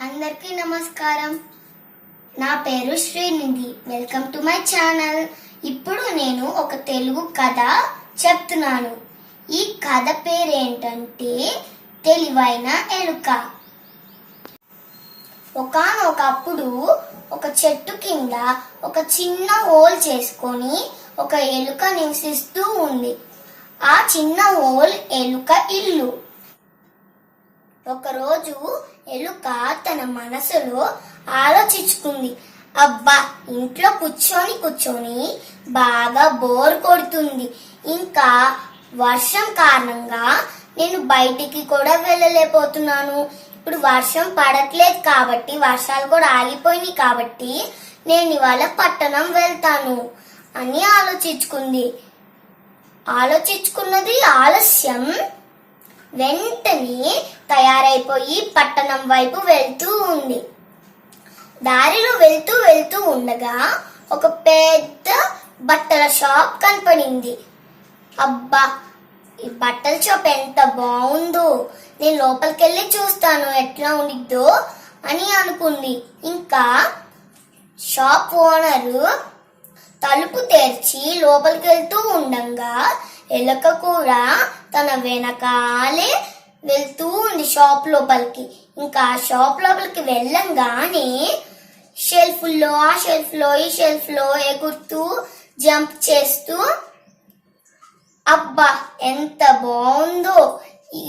అందరికీ నమస్కారం. నా పేరు Srinidhi. Welcome to my channel. ఇప్పుడు నేను ఒక తెలుగు కథ చెప్తున్నాను. ఈ కథ పేరేంటంటే తెలివైన ఎలుక. ఒకానొకప్పుడు ఒక చెట్టు కింద ఒక చిన్న హోల్ చేసుకొని ఒక ఎలుక నివసిస్తూ ఉంది. ఆ చిన్న హోల్ ఎలుక ఇల్లు. ఒకరోజు ఎలుక తన మనసులో ఆలోచించుకుంది, అబ్బా, ఇంట్లో కూర్చొని బాగా బోర్ కొడుతుంది. ఇంకా వర్షం కారణంగా నేను బయటికి కూడా వెళ్ళలేకపోతున్నాను. ఇప్పుడు వర్షం పడట్లేదు కాబట్టి, వర్షాలు కూడా ఆగిపోయినాయి కాబట్టి నేను ఇవాళ పట్టణం వెళ్తాను అని ఆలోచించుకున్నది ఆలస్యం. వెంటనే తయారైపోయి పట్టణం వైపు వెళ్తూ ఉంది. దారిలో వెళ్తూ ఉండగా ఒక పెద్ద బట్టల షాప్ కనపడింది. అబ్బా, ఈ బట్టల షాప్ ఎంత బాగుందో, నేను లోపలికి వెళ్ళి చూస్తాను ఎట్లా ఉండిద్దో అని అనుకుంది. ఇంకా షాప్ ఓనరు తలుపు తెరిచి లోపలికి వెళ్తూ ఉండగా ఎలుక కూడా తన వెనకాలే వెళ్తూ ఉంది షాప్ లోపలికి. ఇంకా షాప్ లోపలికి వెళ్ళంగానే ఈ షెల్ఫ్ లో ఎగురుతూ జంప్ చేస్తూ, అబ్బా, ఎంత బాగుందో ఈ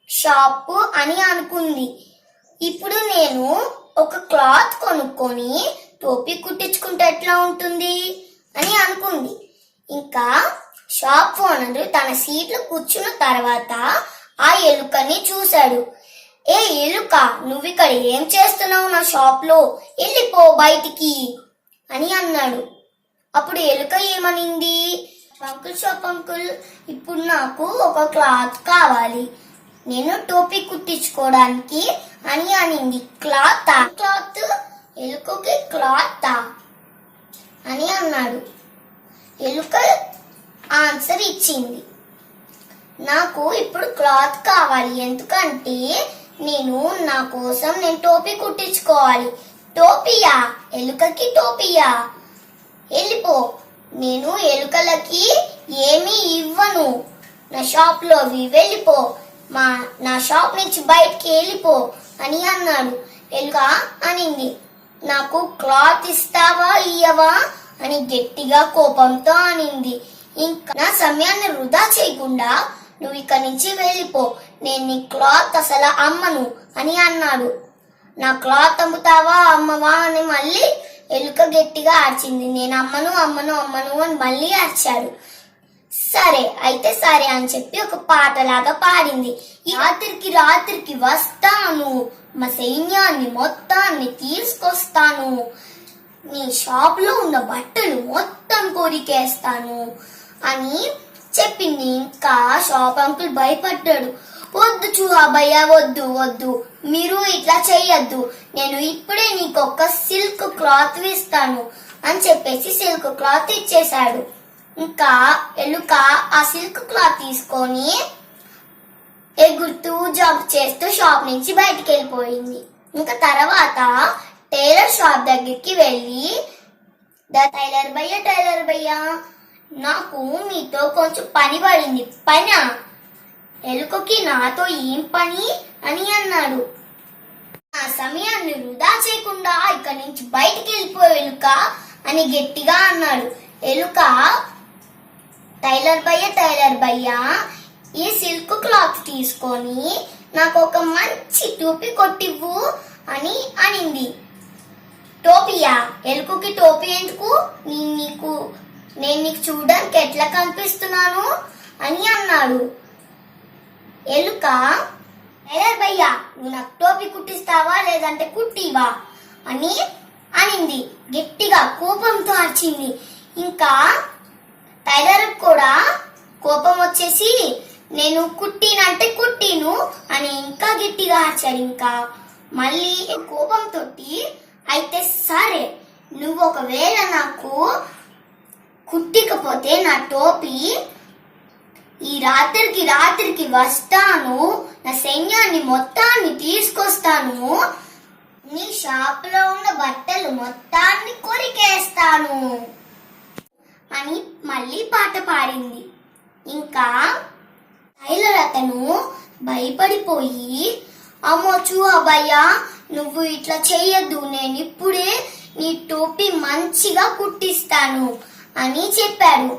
షాప్ అని అనుకుంది. ఇప్పుడు నేను ఒక క్లాత్ కొనుక్కొని టోపీ కుట్టించుకుంటే ఎట్లా ఉంటుంది అని అనుకుంది. ఇంకా షాప్ ఓనర్ తన సీట్లో కూర్చున్న తర్వాత ఆ ఎలుకని చూశాడు. ఏ ఎలుక, నువ్వు ఇక్కడ ఏం చేస్తున్నావు నా షాప్ లో? వెళ్ళిపో బయటికి అని అన్నాడు. అప్పుడు ఎలుక ఏమనింది, షాప్ అంకుల్, ఇప్పుడు నాకు ఒక క్లాత్ కావాలి, నేను టోపీ కుట్టించుకోవడానికి అని అనింది. క్లాత్ ఎలుకకి క్లాత్ అని అన్నాడు. ఎలుక ఆన్సర్ ఇచ్చింది, నాకు ఇప్పుడు క్లాత్ కావాలి, ఎందుకంటే నా కోసం నేను టోపీ కుట్టించుకోవాలి. టోపీయా? ఎలుకకి టోపీయా? వెళ్ళిపో, నేను ఎలుకలకి ఏమీ ఇవ్వను నా షాప్ లోవి, వెళ్ళిపో, నా షాప్ నుంచి బయటికి వెళ్ళిపో అని అన్నాడు. ఎలుక అనింది, నాకు క్లాత్ ఇస్తావా ఇయ్యవా అని గట్టిగా కోపంతో అనింది. ఇంకా నా సమయాన్ని వృధా చేయకుండా నువ్వు ఇక్కడి నుంచి వెళ్ళిపో, నేను నీ క్లాత్ అసలు అమ్మను అని అన్నాడు. నా క్లాత్ అమ్ముతావా అమ్మవా అని మళ్ళీ ఎలుక గట్టిగా అరిచింది. నేను అమ్మను అని మళ్ళీ అరిచాడు. సరే అయితే సరే అని చెప్పి ఒక పాటలాగా పాడింది. రాత్రికి వస్తాను, మా సైన్యాన్ని మొత్తాన్ని తీసుకొస్తాను, నీ షాప్ లో ఉన్న బట్టలు మొత్తం కొరికేస్తాను అని చెప్పింది. ఇంకా షాప్ అంకుల్ భయపడ్డాడు. వద్దు చూహాబయ్య, వద్దు, మీరు ఇట్లా చెయ్యొద్దు, నేను ఇప్పుడే నీకు ఒక సిల్క్ క్లాత్ ఇస్తాను అని చెప్పేసి సిల్క్ క్లాత్ ఇచ్చేశాడు. ఇంకా ఎలుక ఆ సిల్క్ క్లాత్ తీసుకొని ఎగురుతూ జంప్ చేస్తూ షాప్ నుంచి బయటికి వెళ్ళిపోయింది. ఇంకా తర్వాత టైలర్ షాప్ దగ్గరికి వెళ్ళి, టైలర్ భయ్యా, నాకు మీతో కొంచెం పని పడింది. పనా? ఎలుకకి నాతో ఏం పని అని అన్నాడు. ఆ సమయాన్ని వృధా చేయకుండా ఇక్కడి నుంచి బయటికి వెళ్ళిపో ఎలుక అని గట్టిగా అన్నాడు. ఎలుక, టైలర్ భయ్యా, ఈ సిల్క్ క్లాత్ తీసుకొని నాకు ఒక మంచి టోపీ కొట్టివ్వు అని అనింది. టోపీయా? ఎలుకకి టోపీ ఎందుకు? నేను నీకు చూడడానికి ఎట్లా కనిపిస్తున్నాను అని అన్నాడు. ఎలుక, టైలర్ భయ్యా, నువ్వు నాకు టోపీ కుట్టిస్తావా లేదంటే కుట్టివా అని అనింది. గట్టిగా కోపంతో అరిచింది. ఇంకా టైలర్ కూడా కోపం వచ్చేసి, నేను కుట్టినంటే కుట్టిను అని ఇంకా గట్టిగా అరిచాడు. ఇంకా మళ్ళీ కోపంతో, అయితే సరే, నువ్వు ఒకవేళ నాకు కుట్టికపోతే నా టోపీ ఈ రాత్రికి వస్తాను, నా సైన్యాన్ని మొత్తాన్ని తీసుకొస్తాను నీ షాపులో ఉన్న బట్టలు మొత్తాన్ని కొరికేస్తాను అని మళ్ళీ పాట పాడింది. ఇంకా టైలర్ అతను భయపడిపోయి, అమ్మో అబ్బయ్య, నువ్వు ఇట్లా చెయ్యొద్దు, నేను ఇప్పుడే నీ టోపీ మంచిగా కుట్టిస్తాను అని చెప్పాడు.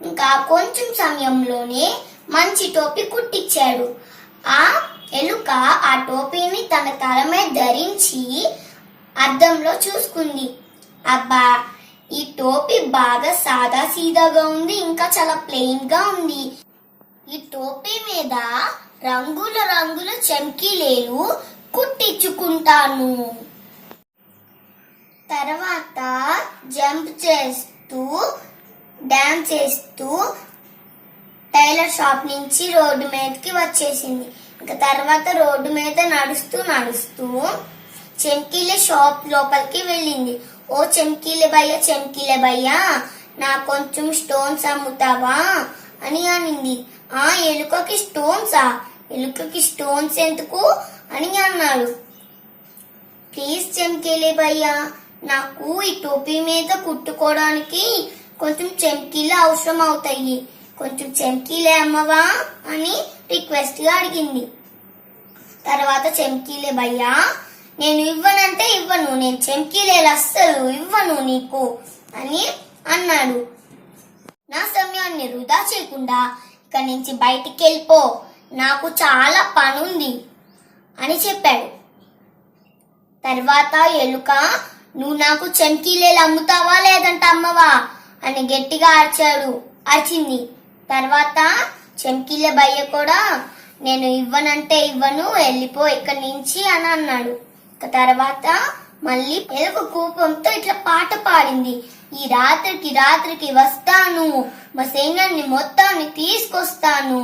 ఇంకా కొంచెం సమయంలోనే మంచి టోపీ కుట్టించాడు. ఆ ఎలుక ఆ టోపీని తన తల మీద ధరించి అద్దంలో చూసుకుంది. అబ్బా, ఈ టోపీ బాగా సాదా సీదాగా ఉంది, ఇంకా చాలా ప్లెయిన్ గా ఉంది. ఈ టోపీ మీద రంగుల రంగుల చమ్కీలేలు కుట్టించుకుంటాను. తర్వాత జంప్ చేస్తూ డాన్స్ చేస్తూ టైలర్ షాప్ నుంచి రోడ్డు మీదకి వచ్చేసింది. ఇంకా తర్వాత రోడ్డు మీద నడుస్తూ నడుస్తూ చెంకీలే షాప్ లోపలికి వెళ్ళింది. ఓ చెంకీలే భయ్య, నా కొంచెం స్టోన్స్ అమ్ముతావా అని అనింది. ఆ ఎలుకకి స్టోన్సా? ఎలుకకి స్టోన్స్ ఎందుకు అని అన్నాడు. ప్లీజ్ చెంకీలే భయ్య, నాకు ఈ టోపీ మీద కుట్టుకోవడానికి కొంచెం చెంకీలే అవసరం అవుతాయి, కొంచెం చెంకీలే అమ్మవా అని రిక్వెస్ట్ గా అడిగింది. తర్వాత చెంకీలే భయ్యా, నేను ఇవ్వనంటే ఇవ్వను, నేను చెంకీలేలు అస్సలు ఇవ్వను నీకు అని అన్నాడు. నా సమయాన్ని వృధా చేయకుండా ఇక్కడి నుంచి బయటికి వెళ్ళిపో, నాకు చాలా పనుంది అని చెప్పాడు. తర్వాత ఎలుక, నువ్వు నాకు చెంకీలేలు అమ్ముతావా లేదంటే అమ్మవా అని గట్టిగా అరిచింది. తర్వాత చెంకీలే భయ్య కూడా, నేను ఇవ్వనంటే ఇవ్వను, వెళ్ళిపో ఇక్కడి నుంచి అని అన్నాడు. తర్వాత మళ్ళీ ఎలుక కోపంతో ఇట్లా పాట పాడింది. ఈ రాత్రికి వస్తాను, మా సైన్యాన్ని మొత్తాన్ని తీసుకొస్తాను,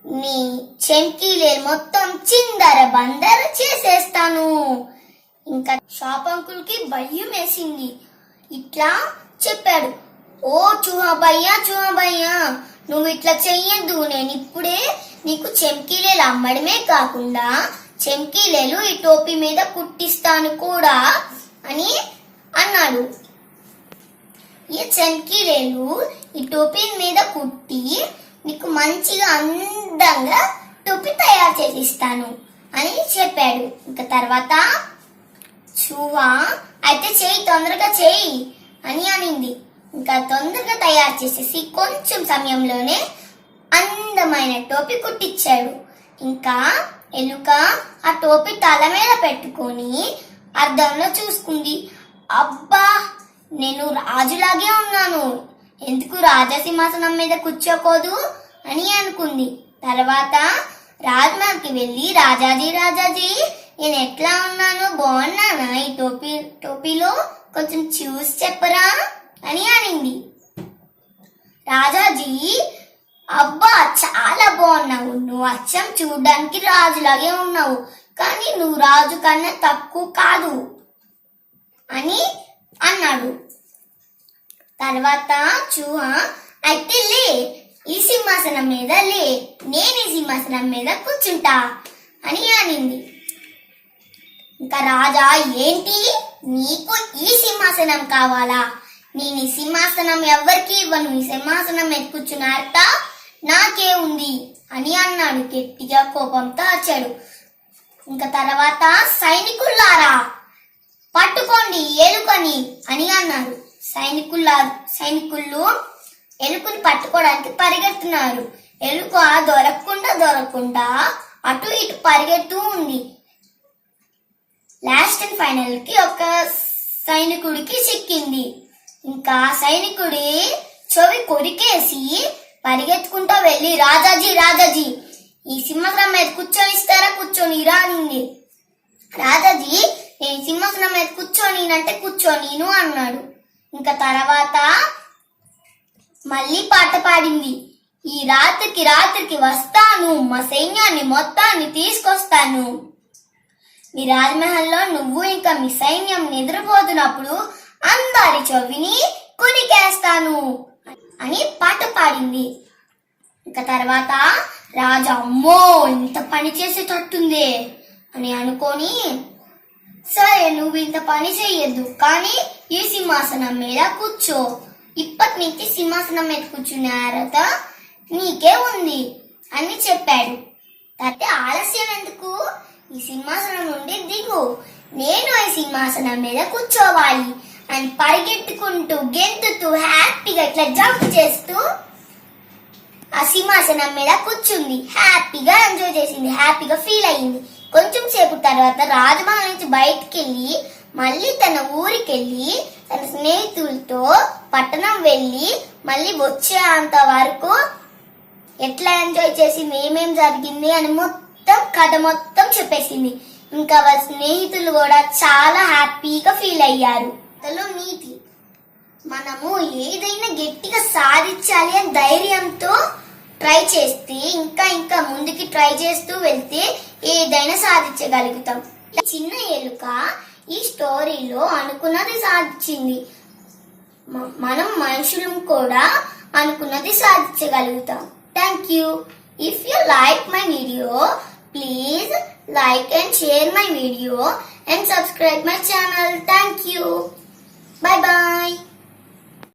నీ చెంకీలే మొత్తం చిందర బందర చేసేస్తాను. ఇంకా షాప్ అంకుల్ కి భయం వేసింది. ఇట్లా చెప్పాడు, ఓ భయ్య, నువ్వు ఇట్లా చెయ్యొద్దు, నేను ఇప్పుడే నీకు చెంకీలేలు అమ్మడమే కాకుండా చెంకీలేలు ఈ టోపీ మీద కుట్టిస్తాను కూడా అని అన్నాడు. ఈ చెంకీలేలు ఈ టోపీ మీద కుట్టి నీకు మంచిగా అందంగా టోపీ తయారు చేసిస్తాను అని చెప్పాడు. ఇంకా తర్వాత అయితే చెయ్యి, తొందరగా చెయ్యి అని అనింది. ఇంకా తొందరగా తయారు చేసేసి కొంచెం సమయంలోనే అందమైన టోపీ కుట్టించాడు. ఇంకా ఎలుక ఆ టోపీ తల మీద పెట్టుకొని అద్దంలో చూసుకుంది. అబ్బా, నేను రాజులాగే ఉన్నాను, ఎందుకు రాజసింహాసనం మీద కూర్చోకూడదు అని అనుకుంది. తర్వాత రాజమహల్కి వెళ్ళి, రాజాజీ, నేను ఎట్లా ఉన్నాను, బాగున్నానా, ఈ టోపీలో కొంచెం చూసి చెప్పరా అని అనింది. రాజాజీ, అబ్బా చాలా బాగున్నావు, నువ్వు అచ్చం చూడ్డానికి రాజులాగే ఉన్నావు, కానీ నువ్వు రాజు కన్నా తక్కువ కాదు అని అన్నాడు. తర్వాత అయితే లే, ఈ సింహాసనం మీద లే, నేను ఈ సింహాసనం మీద కూర్చుంటా అని అనింది. ఇంకా రాజా, ఏంటి నీకు ఈ సింహాసనం కావాలా? నేను ఈ సింహాసనం ఎవరికి ఇవ్వను, ఈ సింహాసనం మీద కూర్చున్న అర్ಥ నాకే ఉంది అని అన్నాడు. గట్టిగా కోపంతో వచ్చాడు. ఇంకా తర్వాత సైనికుల్లారా, పట్టుకోండి ఎలుకని అని అన్నారు. సైనికులు ఎలుకని పట్టుకోవడానికి పరిగెడుతున్నారు. ఎలుక దొరకకుండా అటు ఇటు పరిగెడుతూ ఉంది. లాస్ట్ అండ్ ఫైనల్ కి ఒక సైనికుడికి చిక్కింది. ఇంకా సైనికుడి చెవి కొరికేసి పరిగెత్తుకుంటూ వెళ్ళి, రాజాజీ, ఈ సింహాసనం మీద కూర్చొని రానింది. రాజాజీ, నేను సింహాసనం మీద కూర్చోనంటే కూర్చోనీను అన్నాడు. ఇంకా తర్వాత మళ్ళీ పాట పాడింది. ఈ రాత్రికి వస్తాను, మా సైన్యాన్ని మొత్తాన్ని తీసుకొస్తాను, మీ రాజమహల్లో నువ్వు ఇంకా మీ సైన్యం నిద్రపోతున్నప్పుడు అందరి చెవిని కొరికేస్తాను అని పాట పాడింది. ఇంకా తర్వాత రాజా, అమ్మో ఇంత పని చేసేటట్టుంది అని అనుకొని సరే, నువ్వు ఇంత పని చెయ్యొద్దు, కానీ ఈ సింహాసనం మీద కూర్చో. ఇప్పటి నుంచి సింహాసనం మీద కూర్చునే అర్హత నీకే ఉంది అని చెప్పాడు. అయితే ఆలస్యం ఎందుకు? ఈ సింహాసనం నుండి దిగు, నేను ఈ సింహాసనం మీద కూర్చోవాలి అని పరిగెత్తుకుంటూ గెంతుతూ హ్యాపీగా ఇట్లా జంప్ చేస్తూ ఆ సింహాసనం మీద కూర్చుంది. హ్యాపీగా ఎంజాయ్ చేసింది, హ్యాపీగా ఫీల్ అయ్యింది. కొంచెం సేపు తర్వాత రాజమహల్ నుంచి బయటికి వెళ్ళి మళ్ళీ తన ఊరికెళ్ళి తన స్నేహితులతో పట్టణం వెళ్ళి మళ్ళీ వచ్చేంత వరకు ఎట్లా ఎంజాయ్ చేసింది, ఏమేం జరిగింది అని మొత్తం కథ మొత్తం చెప్పేసింది. ఇంకా వాళ్ళ స్నేహితులు కూడా చాలా హ్యాపీగా ఫీల్ అయ్యారు. అందులో నీతి, మనము ఏదైనా గట్టిగా సాధించాలి అని ధైర్యంతో ట్రై చేస్తే ఇంకా ఇంకా ముందుకి ట్రై చేస్తూ వెళ్తే ఏదైనా సాధించగలుగుతాం. ఈ చిన్న ఎలుక ఈ స్టోరీలో అనుకున్నది సాధించింది. మనం మనుషులం కూడా అనుకున్నది సాధించగలుగుతాం. Thank you. If you like my video, please like and share my video and subscribe my channel. Thank you. Bye bye.